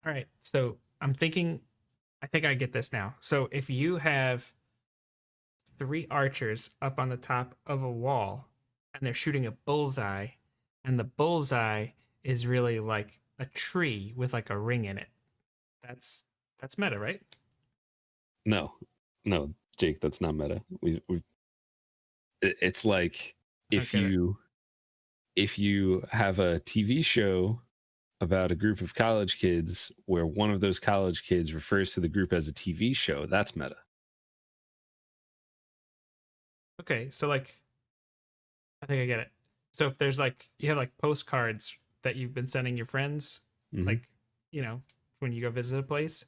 All right. So I'm thinking, I think I get this now. So if you have three archers up on the top of a wall and they're shooting a bullseye, and the bullseye is really like a tree with like a ring in it. That's meta, right? No, no, Jake, that's not meta. It's like I don't if get it. you have a TV show about a group of college kids where one of those college kids refers to the group as a TV show, that's meta. Okay, so like I think I get it. So if there's like you have like postcards that you've been sending your friends, Hmm. like, you know, when you go visit a place,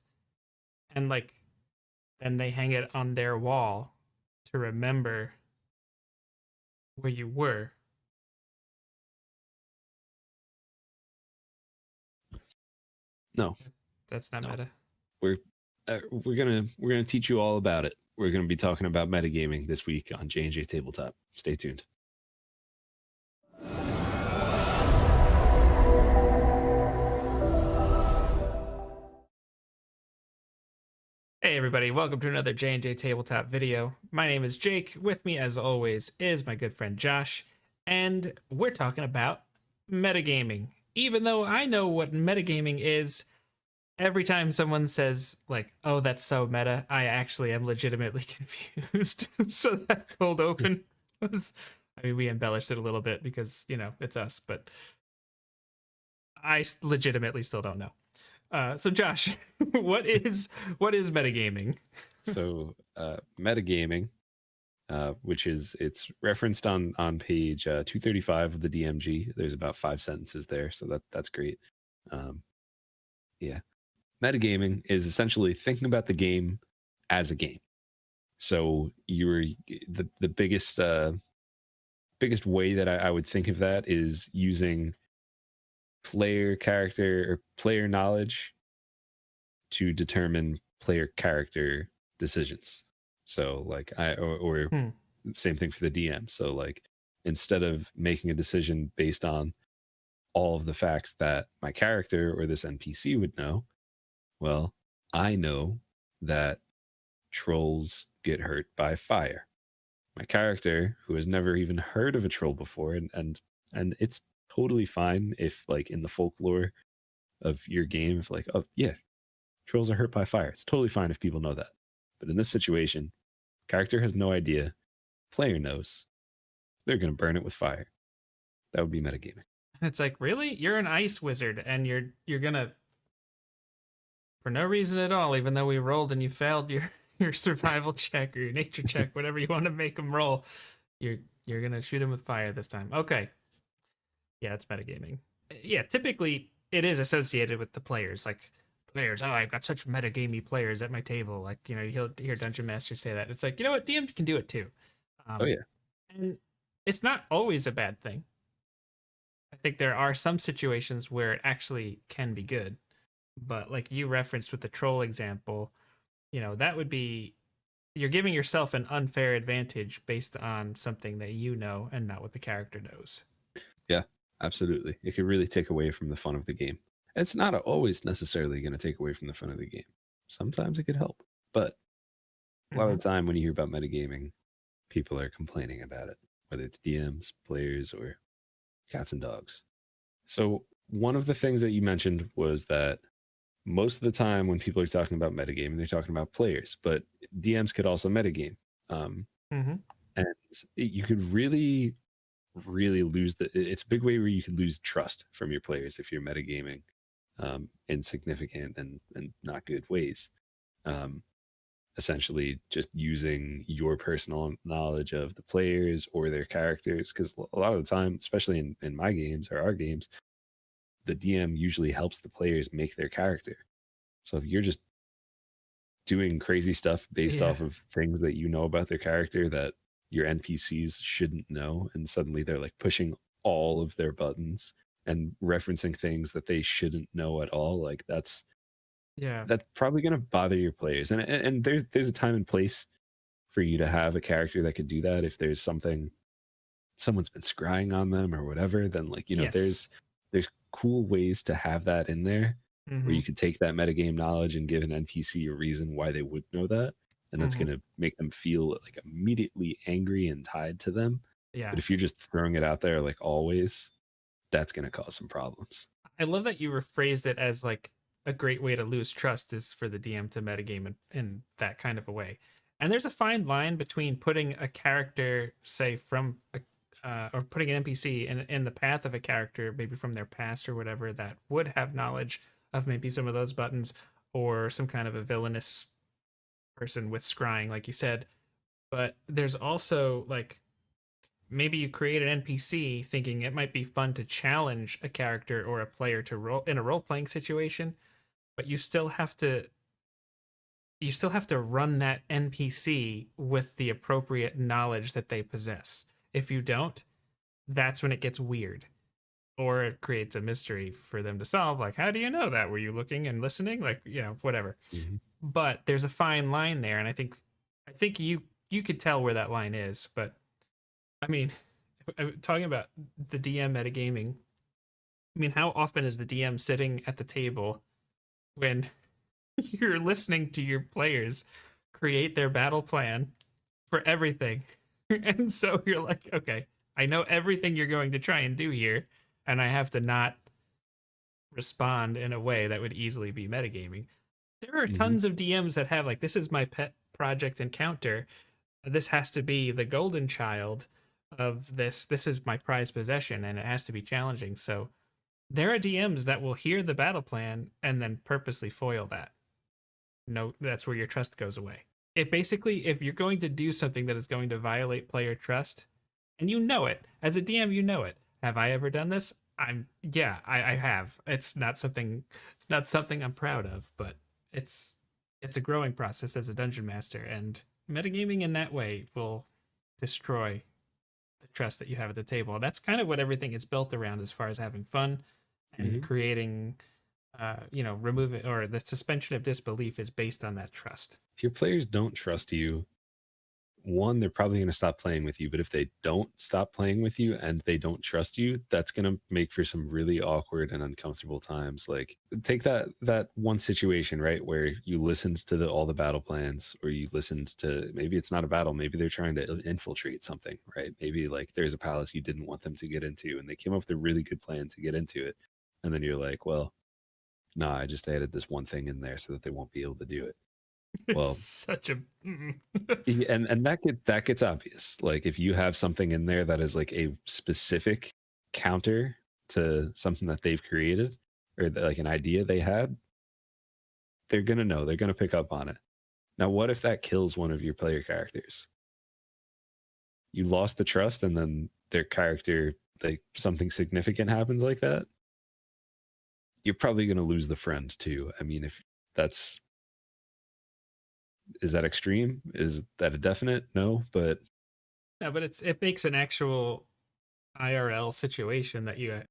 and like then they hang it on their wall to remember where you were. No, That's not no, meta. we're we're gonna teach you all about it. We're gonna be talking about metagaming this week on J&J Tabletop. Stay tuned. Hey everybody, welcome to another J&J Tabletop video. My name is Jake. With me as always is my good friend Josh, and we're talking about metagaming. Even though I know what metagaming is, every time someone says like, "Oh, that's so meta," I actually am legitimately confused. So that cold open was, I mean, we embellished it a little bit because, you know, it's us, but I legitimately still don't know. So Josh, what is metagaming? So, metagaming, which is it's referenced on page 235 of the DMG. There's about 5 sentences there, so that's great. Um, yeah, metagaming is essentially thinking about the game as a game. So you're the biggest way that I would think of that is using player character or player knowledge to determine player character decisions. So like or Hmm. same thing for the DM. So like instead of making a decision based on all of the facts that my character or this NPC would know, well, I know that trolls get hurt by fire. My character, who has never even heard of a troll before, and it's totally fine if like in the folklore of your game, if like, oh yeah, trolls are hurt by fire. It's totally fine if people know that. But in this situation, character has no idea, player knows. They're gonna burn it with fire. That would be metagaming. It's like, really? You're an ice wizard and you're gonna, for no reason at all, even though we rolled and you failed your your survival check or your nature check, whatever you want to make them roll, you're you're gonna shoot him with fire this time. Okay. Yeah, it's metagaming. Yeah, typically it is associated with the players. Like players, oh, I've got such metagamey players at my table. Like, you know, you'll hear Dungeon Master say that. It's like, you know what, DM can do it too. Oh Um, yeah. and it's not always a bad thing. I think there are some situations where it actually can be good. But like you referenced with the troll example, you know, that would be, you're giving yourself an unfair advantage based on something that you know and not what the character knows. Yeah, absolutely. It could really take away from the fun of the game. It's not always necessarily going to take away from the fun of the game. Sometimes it could help, but a lot Mm-hmm. of the time when you hear about metagaming, people are complaining about it, whether it's DMs, players, or cats and dogs. So one of the things that you mentioned was that most of the time when people are talking about metagaming, they're talking about players, but DMs could also metagame. Um, Mm-hmm. and you could really, really lose it's a big way where you could lose trust from your players if you're metagaming in significant and not good ways. Um, Essentially just using your personal knowledge of the players or their characters, because a lot of the time, especially in my games or our games, the DM usually helps the players make their character. So if you're just doing crazy stuff based Yeah. off of things that you know about their character that your NPCs shouldn't know, and suddenly they're like pushing all of their buttons and referencing things that they shouldn't know at all, like Yeah. that's probably going to bother your players. And there's a time and place for you to have a character that could do that. If there's something someone's been scrying on them or whatever, then like, you know, Yes. there's cool ways to have that in there. where Mm-hmm. you could take that metagame knowledge and give an NPC a reason why they would know that, and that's Mm-hmm. going to make them feel like immediately angry and tied to them. Yeah. But if you're just throwing it out there like always, that's going to cause some problems. I love that you rephrased it as like a great way to lose trust is for the DM to metagame in that kind of a way. And there's a fine line between putting a character, say, from a or putting an NPC in the path of a character, maybe from their past or whatever, that would have knowledge of maybe some of those buttons, or some kind of a villainous person with scrying, like you said. But there's also like maybe you create an NPC thinking it might be fun to challenge a character or a player to roll in a role playing situation, but you still have to run that NPC with the appropriate knowledge that they possess. If you don't, that's when it gets weird. Or it creates a mystery for them to solve. Like, how do you know that? Were you looking and listening? Like, whatever. Mm-hmm. But there's a fine line there, and I think you could tell where that line is. But I mean, talking about the DM metagaming, I mean, how often is the DM sitting at the table when you're listening to your players create their battle plan for everything? And so you're like, okay, I know everything you're going to try and do here, and I have to not respond in a way that would easily be metagaming. There are Mm-hmm. tons of DMs that have like, this is my pet project encounter. This has to be the golden child of this. This is my prized possession, and it has to be challenging. So there are DMs that will hear the battle plan and then purposely foil that. No, that's where your trust goes away. If you're going to do something that is going to violate player trust, and you know it as a DM, you know it. Have I ever done this? I have. It's not something I'm proud of, but it's it's a growing process as a dungeon master, and metagaming in that way will destroy the trust that you have at the table. And that's kind of what everything is built around, as far as having fun and Mm-hmm. creating, removing, or the suspension of disbelief is based on that trust. If your players don't trust you, one, they're probably going to stop playing with you. But if they don't stop playing with you and they don't trust you, that's going to make for some really awkward and uncomfortable times. Like, take that one situation, right, where you listened to all the battle plans, or you listened to, maybe it's not a battle, maybe they're trying to infiltrate something, right? Maybe like there's a palace you didn't want them to get into, and they came up with a really good plan to get into it, and then you're like, well, nah, I just added this one thing in there so that they won't be able to do it. It's Well, such a and that gets obvious. Like, if you have something in there that is like a specific counter to something that they've created, or like an idea they had, they're gonna know. They're gonna pick up on it. Now, what if that kills one of your player characters? You lost the trust, and then their character, like something significant happens like that. You're probably gonna lose the friend too. I mean, if that's is that extreme? Is that a definite? No, but no, but it makes an actual IRL situation that you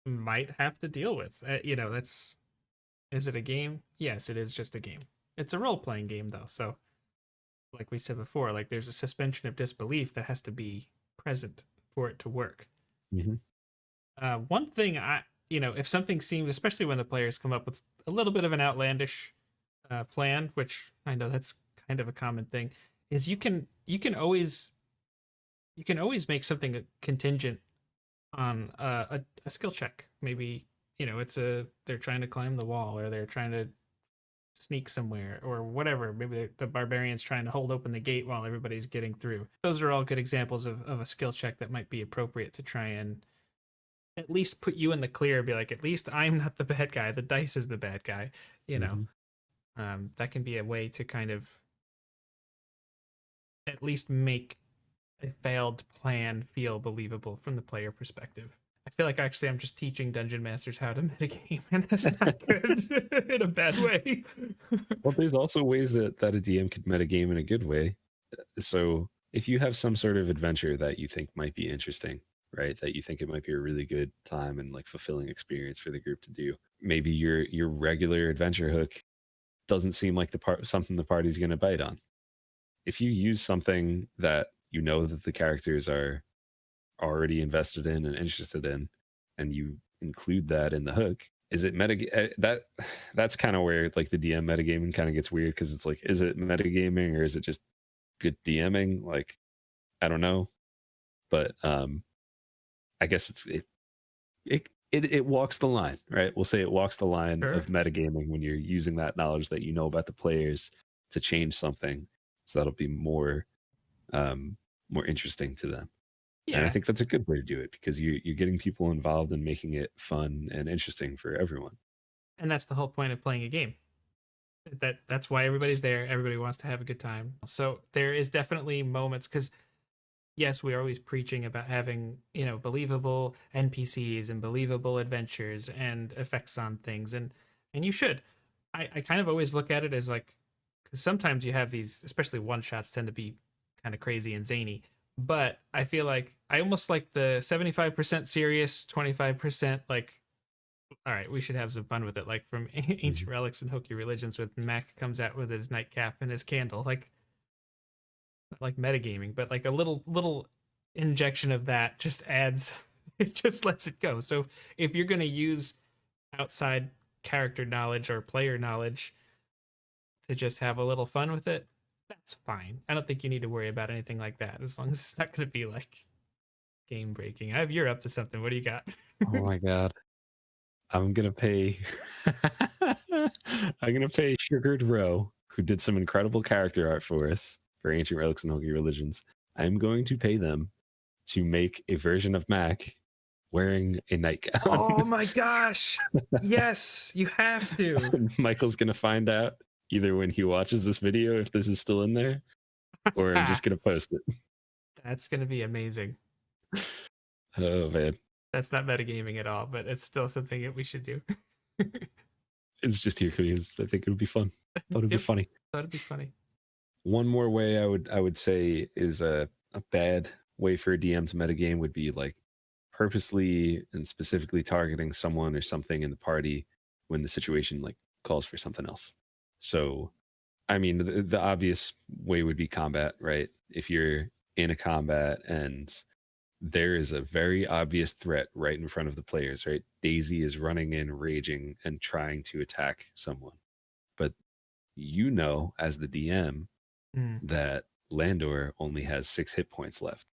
might have to deal with. That's is it a game? Yes, it is just a game. It's a role playing game though, so like we said before, like there's a suspension of disbelief that has to be present for it to work. mhm. One thing if something seems, especially when the players come up with a little bit of an outlandish plan, which I know that's kind of a common thing, is you can always make something contingent on a skill check. Maybe they're trying to climb the wall, or they're trying to sneak somewhere, or whatever. Maybe the barbarian's trying to hold open the gate while everybody's getting through. Those are all good examples of a skill check that might be appropriate to try and at least put you in the clear. Be like, at least I'm not the bad guy. The dice is the bad guy. You know, Mhm. that can be a way to kind of at least make a failed plan feel believable from the player perspective. I feel like actually I'm just teaching dungeon masters how to metagame, and that's not good in a bad way. Well, there's also ways that a DM could metagame in a good way. So if you have some sort of adventure that you think might be interesting, right? That you think it might be a really good time and like fulfilling experience for the group to do. Maybe your regular adventure hook doesn't seem like something the party's going to bite on. If you use something that you know that the characters are already invested in and interested in, and you include that in the hook, is it that's kind of where like the DM metagaming kind of gets weird, because it's like, is it metagaming or is it just good DMing? Like, I don't know, but I guess it walks the line, right? We'll say it walks the line Sure. of metagaming when you're using that knowledge that you know about the players to change something, so that'll be more interesting to them. And I Yeah. think that's a good way to do it, because you're getting people involved and making it fun and interesting for everyone. And that's the whole point of playing a game. That's why everybody's there. Everybody wants to have a good time. So there is definitely moments, because yes, we're always preaching about having, believable NPCs and believable adventures and effects on things, and you should. I kind of always look at it as like, because sometimes you have these, especially one shots tend to be kind of crazy and zany. But I feel like I almost like the 75% serious, 25% like, all right, we should have some fun with it. Like from Ancient Mhm. Relics and Hokey Religions, with Mac comes out with his nightcap and his candle. Like metagaming, but like a little injection of that just adds, it just lets it go. So if you're going to use outside character knowledge or player knowledge to just have a little fun with it, that's fine. I don't think you need to worry about anything like that, as long as it's not going to be like game breaking. I have You're up to something. What do you got? Oh my god. I'm gonna pay I'm gonna pay Sugared Row, who did some incredible character art for us for Ancient Relics and Holy Religions. I'm going to pay them to make a version of Mac wearing a nightgown. Oh my gosh. Yes, you have to. And Michael's gonna find out either when he watches this video, if this is still in there, or I'm just gonna post it. That's going to be amazing. Oh man. That's not metagaming at all, but it's still something that we should do. It's just here because I think it would be fun. Thought it'd be Yep, funny. that'd be funny. One more way I would say is a bad way for a DM to metagame would be like purposely and specifically targeting someone or something in the party when the situation like calls for something else. So, I mean, the obvious way would be combat, right? If you're in a combat and there is a very obvious threat right in front of the players, right? Daisy is running in, raging, and trying to attack someone. But you know, as the DM, Mm, that Landor only has 6 hit points left.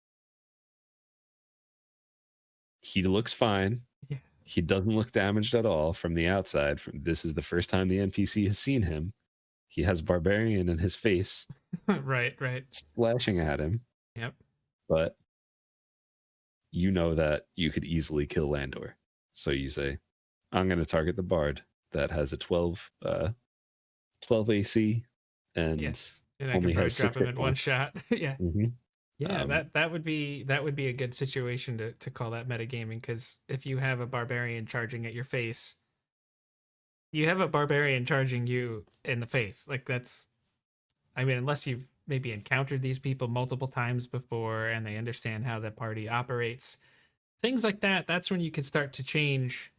He looks fine. yeah. He doesn't look damaged at all from the outside. This is the first time the NPC has seen him. He has Barbarian in his face, Right, right. slashing at him, Yep. but you know that you could easily kill Landor. So you say, I'm going to target the Bard that has a 12 AC Yeah. and And I only could probably has drop 6 him hit in one points. shot. Yeah. hmm Yeah, Um, that would be a good situation to call that metagaming, because if you have a barbarian charging at your face, you have a barbarian charging you in the face. Like that's, I mean, unless you've maybe encountered these people multiple times before and they understand how the party operates, things like that, that's when you can start to change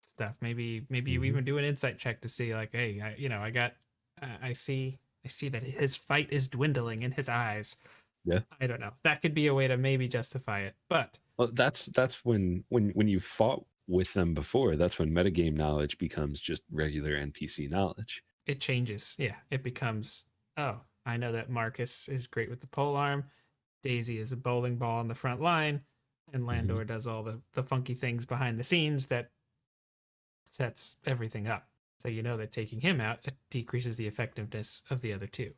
stuff. Maybe you mhm. even do an insight check to see like, hey, I got, I see that his fight is dwindling in his eyes. Yeah. I don't know. That could be a way to maybe justify it, but Well, that's when you fought with them before. That's when metagame knowledge becomes just regular NPC knowledge. it changes. Yeah, it becomes, oh, I know that Marcus is great with the pole arm. Daisy is a bowling ball on the front line, and hmm Landor does all the funky things behind the scenes that sets everything up. So you know that taking him out, it decreases the effectiveness of the other two.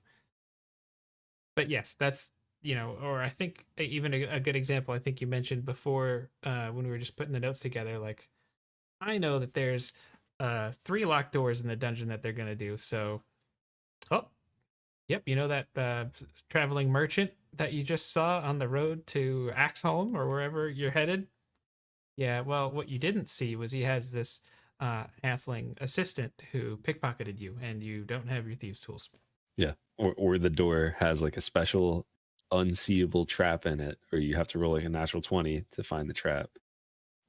But yes, that's, or I think even a good example. I think you mentioned before, when we were just putting the notes together. Like, I know that there's 3 locked doors in the dungeon that they're gonna do. So, oh, yep, you know that traveling merchant that you just saw on the road to Axholm or wherever you're headed. Yeah, well, what you didn't see was he has this halfling assistant who pickpocketed you, and you don't have your thieves' tools. Yeah. Or the door has like a special unseeable trap in it, or you have to roll like a natural 20 to find the trap,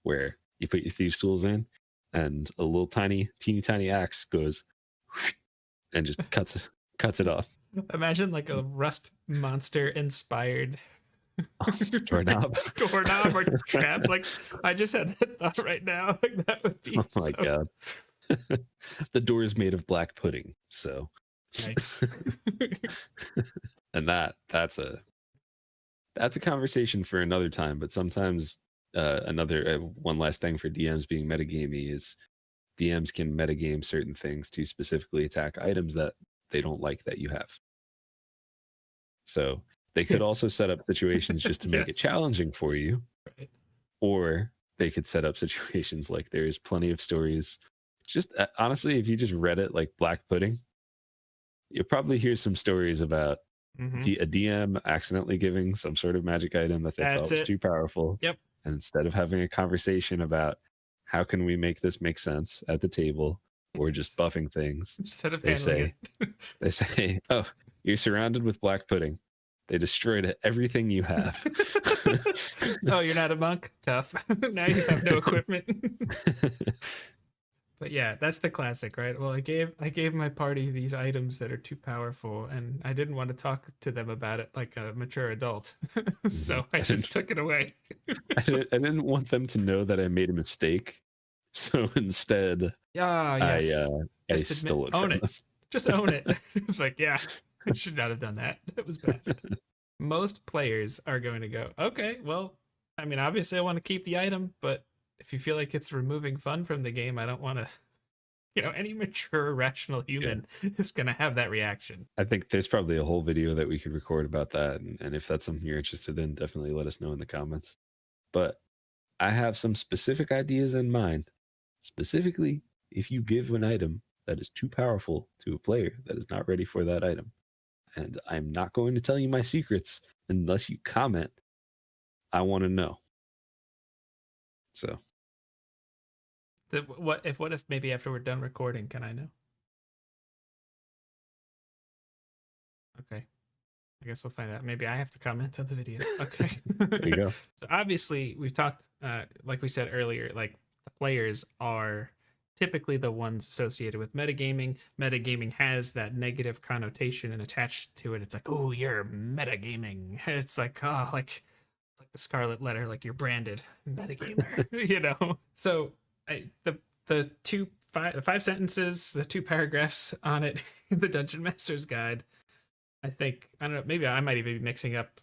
where you put your thieves tools in and a little tiny teeny tiny axe goes and just cuts it off. Imagine like a rust monster inspired. Doorknob. Doorknob or trap. Like, I just had that thought right now. Like, that would be Oh my god. The door is made of black pudding, so nice. and that's a conversation for another time. But sometimes another one last thing for DMs being metagamey is DMs can metagame certain things to specifically attack items that they don't like that you have. So they could also set up situations just to make it Yes. challenging for you, Right. or they could set up situations like there's plenty of stories. Just honestly, if you just read it like Black Pudding, you'll probably hear some stories about a DM accidentally giving some sort of magic item that they That's thought was it. too powerful. Yep. And instead of having a conversation about how can we make this make sense at the table or just buffing things, Instead of they handling say, oh, you're surrounded with black pudding. They destroyed everything you have. it. Oh, you're not a monk? Tough. Now you have no equipment. But yeah, that's the classic, right? Well, I gave my party these items that are too powerful, and I didn't want to talk to them about it like a mature adult, so I just took it away. I didn't want them to know that I made a mistake, so instead, Ah, yes. I Just admit, stole it own from it. them. Just own it. It's like, yeah, I should not have done that. That was bad. Most players are going to go, okay, well, I mean, obviously I want to keep the item, but if you feel like it's removing fun from the game, I don't want to, any mature, rational Yeah. human is going to have that reaction. I think there's probably a whole video that we could record about that. And if that's something you're interested in, definitely let us know in the comments. But I have some specific ideas in mind. Specifically, if you give an item that is too powerful to a player that is not ready for that item. And I'm not going to tell you my secrets unless you comment. I want to know. So What if maybe after we're done recording, can I know? Okay. I guess we'll find out. Maybe I have to comment on the video. Okay. there you go. So obviously we've talked, like we said earlier, like the players are typically the ones associated with metagaming. Metagaming has that negative connotation and attached to it. It's like, oh, you're metagaming. It's like, oh, like it's like the scarlet letter, like you're branded metagamer, So the five sentences, the 2 paragraphs on it, the Dungeon Master's Guide. I think I don't know. Maybe I might even be mixing up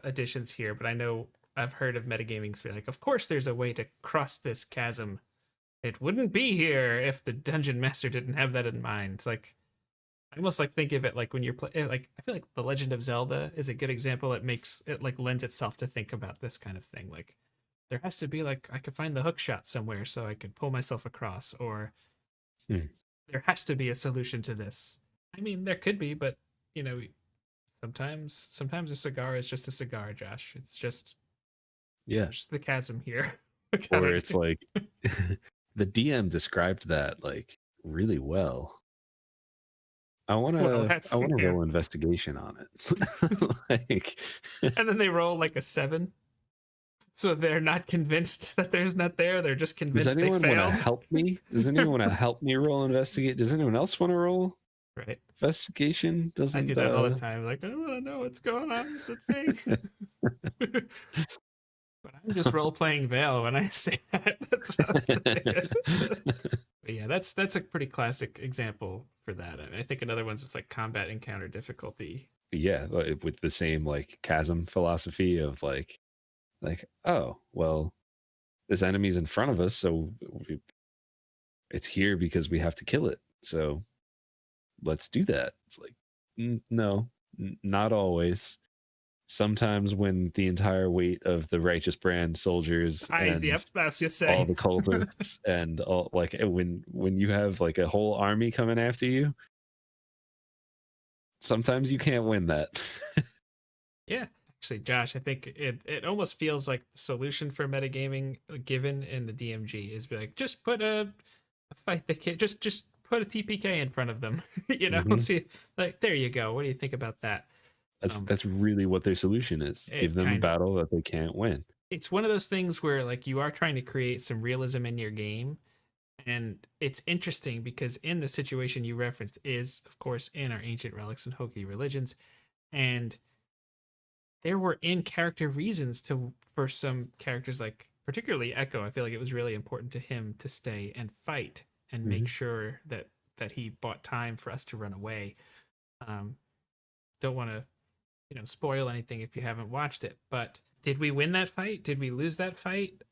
editions here, but I know I've heard of metagaming be like, of course, there's a way to cross this chasm. It wouldn't be here if the dungeon master didn't have that in mind. Like, I almost like think of it like when you're like I feel like The Legend of Zelda is a good example. It makes it like lends itself to think about this kind of thing. Like, there has to be like I could find the hook shot somewhere so I could pull myself across, or there has to be a solution to this. I mean, there could be, but you know, sometimes a cigar is just a cigar, Josh. It's just the chasm here. Or it's like the DM described that like really well. I want to roll investigation on it. Like, and then they roll like a 7. So they're not convinced that there's not there. They're just convinced they failed. Does anyone want to help me? Does anyone want to help me roll investigate? Does anyone else want to roll? Right. Investigation doesn't. I do that all the time. Like, I don't want to know what's going on with the thing. But I'm just role playing Veil when I say that. That's what I'm saying. But yeah, that's a pretty classic example for that. I think another one's with like combat encounter difficulty. Yeah, with the same like chasm philosophy of like, oh well, this enemy's in front of us, so it's here because we have to kill it. So let's do that. It's like, no, not always. Sometimes when the entire weight of the righteous brand soldiers and that's just all the cultists and all like when you have like a whole army coming after you, sometimes you can't win that. Yeah, actually, Josh, I think it almost feels like the solution for metagaming given in the DMG is be like, just put a fight the kid, just put a TPK in front of them, see, like, there you go. What do you think about that? That's really what their solution is. Give them a battle that they can't win. It's one of those things where like you are trying to create some realism in your game. And it's interesting because in the situation you referenced is, of course, in our ancient relics and Hoki religions. And there were in character reasons to for some characters, like particularly Echo. I feel like it was really important to him to stay and fight and Mm-hmm. make sure that he bought time for us to run away. Um, don't want to spoil anything if you haven't watched it, but did we win that fight? Did we lose that fight?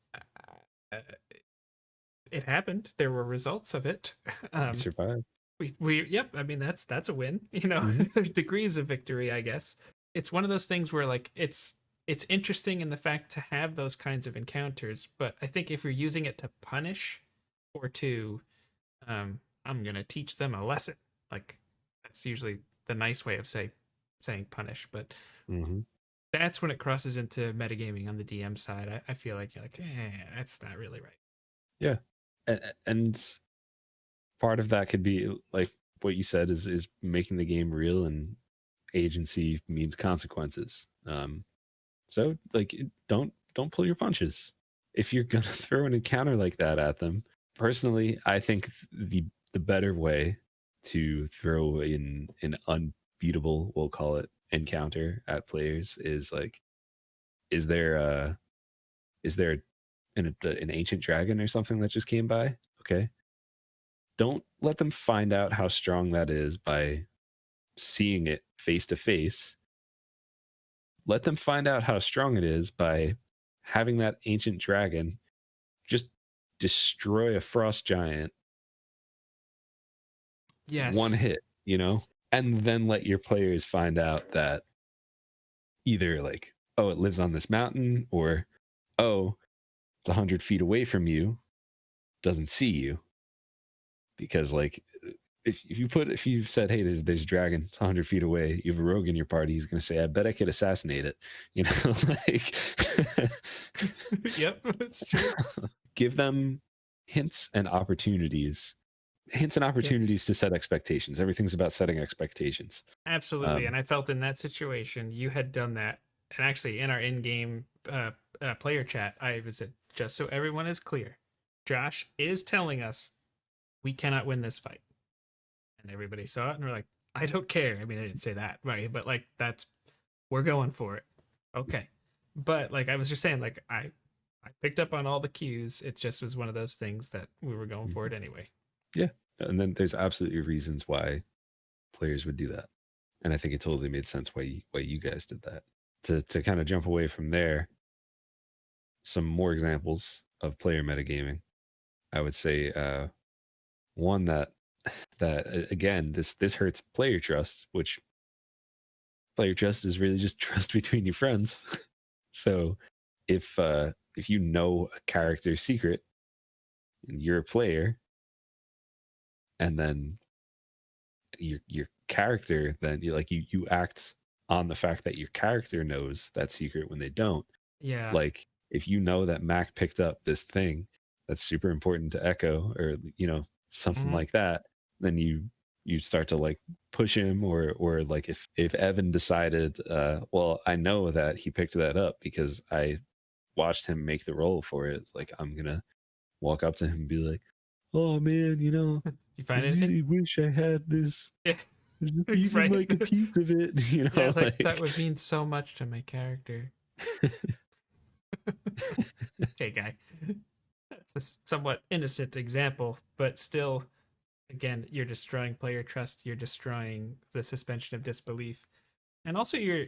Uh, it happened. There were results of it. You Um, survived. we yep. I mean that's a win. Mm-hmm. There's degrees of victory, I guess. It's one of those things where like it's interesting in the fact to have those kinds of encounters, but I think if you're using it to punish or to I'm gonna teach them a lesson, like that's usually the nice way of saying punish, but Mm-hmm. that's when it crosses into metagaming on the DM side. I feel like you're like, that's not really right. Yeah, and part of that could be like what you said is making the game real, and agency means consequences. So like don't pull your punches. If you're gonna throw an encounter like that at them, personally, I think the better way to throw in an unbeatable, we'll call it, encounter at players is like, is there an ancient dragon or something that just came by? Okay, don't let them find out how strong that is by seeing it face to face. Let them find out how strong it is by having that ancient dragon just destroy a frost giant one Yes. hit, you know? And then let your players find out that either like, oh, it lives on this mountain, or oh, it's 100 feet away from you, doesn't see you. Because like if you've said, hey, there's a dragon, it's 100 feet away, you have a rogue in your party, he's gonna say, I bet I could assassinate it. You know, like Yep, that's true. give them hints and opportunities Yep. to set expectations. Everything's about setting expectations. Absolutely. Um, And I felt in that situation, you had done that. And actually, in our in game player chat, I even said, just so everyone is clear, Josh is telling us we cannot win this fight. And everybody saw it and we're like, I don't care. I mean, I didn't say that, right? But like, we're going for it. Okay. But like, I was just saying, like, I picked up on all the cues. It just was one of those things that we were going for it anyway. yeah, and then there's absolutely reasons why players would do that, and I think it totally made sense why you guys did that. To kind of jump away from there, some more examples of player metagaming. I would say one that again, this hurts player trust, which player trust is really just trust between your friends. So if you know a character's secret and you're a player, and then your character, then you act on the fact that your character knows that secret when they don't. Yeah. Like if you know that Mac picked up this thing that's super important to Echo, or something Mhm. like that, then you start to like push him, or like if Evan decided, well, I know that he picked that up because I watched him make the roll for it. It's like, I'm gonna walk up to him and be like, oh man, You I find anything? really wish I had this, Yeah. just even Right. like a piece of it, Yeah, like that like would mean so much to my character. Okay, guy. That's a somewhat innocent example, but still, again, you're destroying player trust. You're destroying the suspension of disbelief, and also you're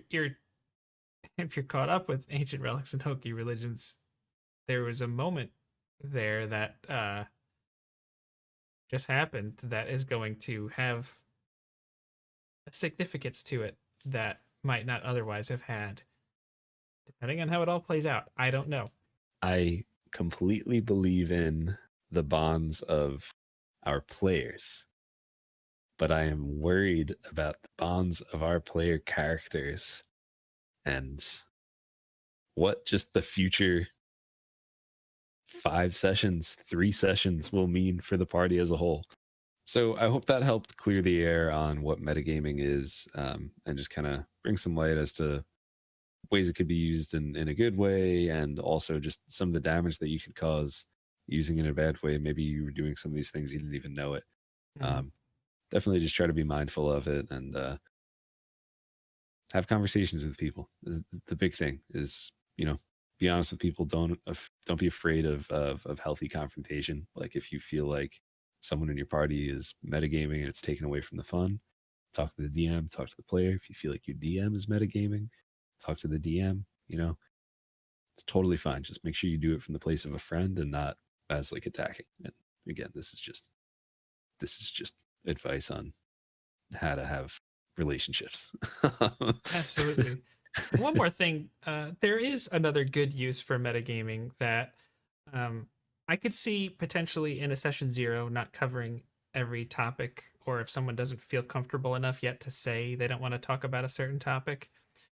if you're caught up with ancient relics and hokey religions, there was a moment there that just happened that is going to have a significance to it that might not otherwise have had, depending on how it all plays out. I don't know. I completely believe in the bonds of our players, but I am worried about the bonds of our player characters, and what just the future 5 sessions, 3 sessions will mean for the party as a whole. So I hope that helped clear the air on what metagaming is, and just kind of bring some light as to ways it could be used in a good way, and also just some of the damage that you could cause using it in a bad way. Maybe you were doing some of these things, you didn't even know it. Mhm. Um, Definitely just try to be mindful of it, and have conversations with people. The big thing is, be honest with people. Don't be afraid of healthy confrontation. Like if you feel like someone in your party is metagaming and it's taken away from the fun, talk to the DM, talk to the player. If you feel like your DM is metagaming, talk to the DM. It's totally fine. Just make sure you do it from the place of a friend and not as like attacking. And again, this is just advice on how to have relationships. Absolutely. One more thing, there is another good use for metagaming that I could see potentially in a session 0 not covering every topic, or if someone doesn't feel comfortable enough yet to say they don't want to talk about a certain topic.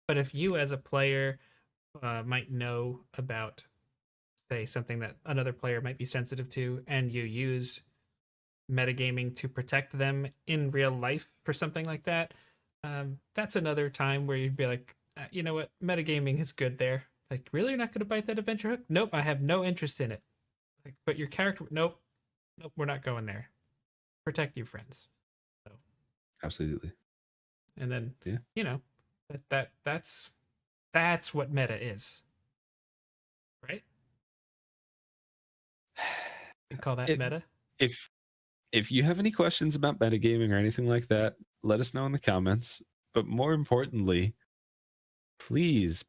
But if you as a player might know about, say, something that another player might be sensitive to, and you use metagaming to protect them in real life for something like that, that's another time where you'd be like, you know what, metagaming is good there. Like, really, you're not going to bite that adventure hook? Nope, I have no interest in it. Like, but your character, nope, we're not going there. Protect your friends. So, Absolutely. and then, yeah, that's what meta is, right? You call that meta? If you have any questions about metagaming or anything like that, let us know in the comments. But more importantly, please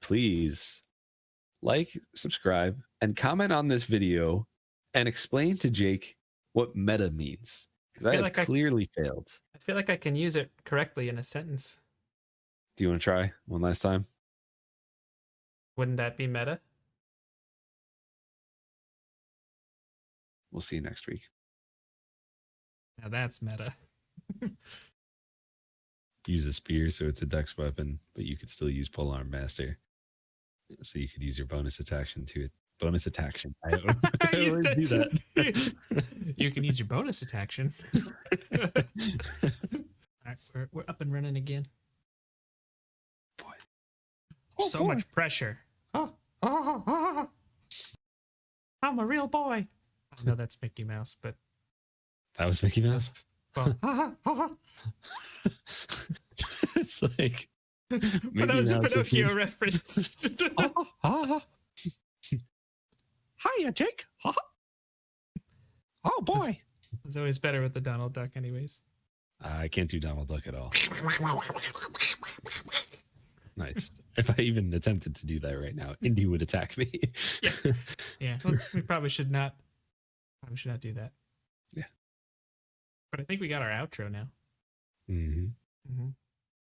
like, subscribe, and comment on this video and explain to Jake what meta means, because I have clearly failed. I feel like I can use it correctly in a sentence. Do you want to try one last time? Wouldn't that be meta? We'll see you next week. Now that's meta. Use a spear so it's a dex weapon, but you could still use polearm master. So you could use your bonus attack to it. Bonus attack. I always do that. You can use your bonus attack. All right, we're up and running again. Boy. So much pressure. I'm a real boy. I know that's Mickey Mouse, but that was Mickey Mouse. It's like, but that was a Pinocchio reference. Hiya, Jake. Oh boy. It's always better with the Donald Duck, anyways. I can't do Donald Duck at all. Nice. If I even attempted to do that right now, Indy would attack me. Yeah. We probably should not. Probably should not do that. Yeah. But I think we got our outro now. Mm-hmm. Mm-hmm.